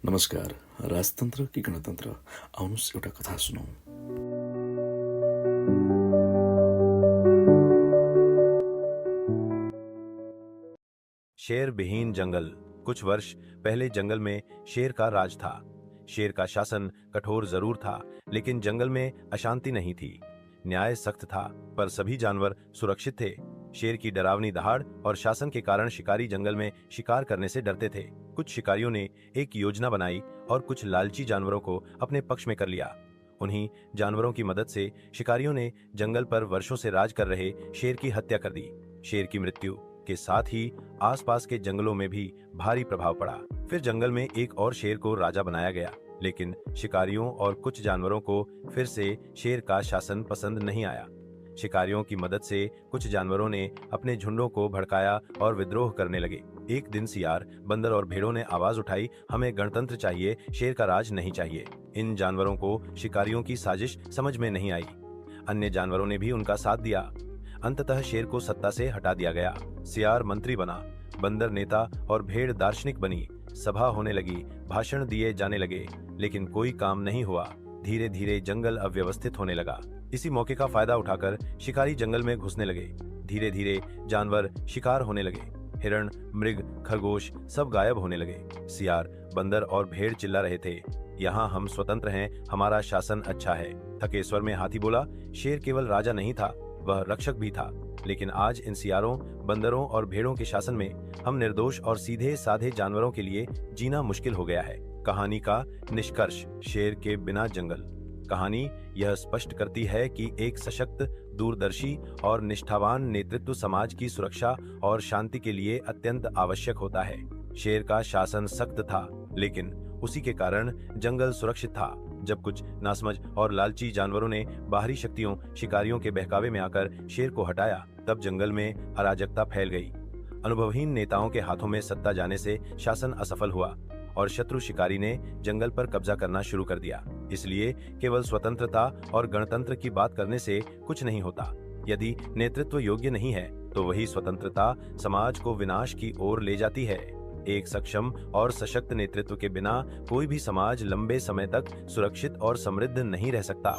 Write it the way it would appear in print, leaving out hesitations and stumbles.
नमस्कार। राजतन्त्र कि गणतन्त्र, आउनुहोस् एउटा कथा सुनौँ। शेर विहीन जंगल। कुछ वर्ष पहले जंगल में शेर का राज था। शेर का शासन कठोर जरूर था, लेकिन जंगल में अशांति नहीं थी। न्याय सख्त था, पर सभी जानवर सुरक्षित थे। शेर की डरावनी दहाड़ और शासन के कारण शिकारी जंगल में शिकार करने से डरते थे। कुछ शिकारियों ने एक योजना बनाई और कुछ लालची जानवरों को अपने पक्ष में कर लिया। उन्हीं जानवरों की मदद से शिकारियों ने जंगल पर वर्षों से राज कर रहे शेर की हत्या कर दी। शेर की मृत्यु के साथ ही आसपास के जंगलों में भी भारी प्रभाव पड़ा। फिर जंगल में एक और शेर को राजा बनाया गया, लेकिन शिकारियों और कुछ जानवरों को फिर से शेर का शासन पसंद नहीं आया। शिकारियों की मदद से कुछ जानवरों ने अपने झुंडों को भड़काया और विद्रोह करने लगे। एक दिन सियार, बंदर और भेड़ों ने आवाज उठाई, हमें गणतंत्र चाहिए, शेर का राज नहीं चाहिए। इन जानवरों को शिकारियों की साजिश समझ में नहीं आई। अन्य जानवरों ने भी उनका साथ दिया। अंततः शेर को सत्ता से हटा दिया गया। सियार मंत्री बना, बंदर नेता और भेड़ दार्शनिक बनी। सभा होने लगी, भाषण दिए जाने लगे, लेकिन कोई काम नहीं हुआ। धीरे धीरे जंगल अव्यवस्थित होने लगा। इसी मौके का फायदा उठाकर शिकारी जंगल में घुसने लगे। धीरे धीरे जानवर शिकार होने लगे। हिरण, मृग, खरगोश सब गायब होने लगे। सियार, बंदर और भेड़ चिल्ला रहे थे, यहाँ हम स्वतंत्र हैं, हमारा शासन अच्छा है। थके स्वर में हाथी बोला, शेर केवल राजा नहीं था, वह रक्षक भी था। लेकिन आज इन सियारों, बंदरों और भेड़ों के शासन में हम निर्दोष और सीधे साधे जानवरों के लिए जीना मुश्किल हो गया है। कहानी का निष्कर्ष, शेर के बिना जंगल। कहानी यह स्पष्ट करती है कि एक सशक्त, दूरदर्शी और निष्ठावान नेतृत्व समाज की सुरक्षा और शांति के लिए अत्यंत आवश्यक होता है। शेर का शासन सख्त था, लेकिन उसी के कारण जंगल सुरक्षित था। जब कुछ नासमझ और लालची जानवरों ने बाहरी शक्तियों, शिकारियों के बहकावे में आकर शेर को हटाया, तब जंगल में अराजकता फैल गई। अनुभवहीन नेताओं के हाथों में सत्ता जाने से शासन असफल हुआ और शत्रु शिकारी ने जंगल पर कब्जा करना शुरू कर दिया। इसलिए केवल स्वतंत्रता और गणतंत्र की बात करने से कुछ नहीं होता। यदि नेतृत्व योग्य नहीं है, तो वही स्वतंत्रता समाज को विनाश की ओर ले जाती है। एक सक्षम और सशक्त नेतृत्व के बिना कोई भी समाज लंबे समय तक सुरक्षित और समृद्ध नहीं रह सकता।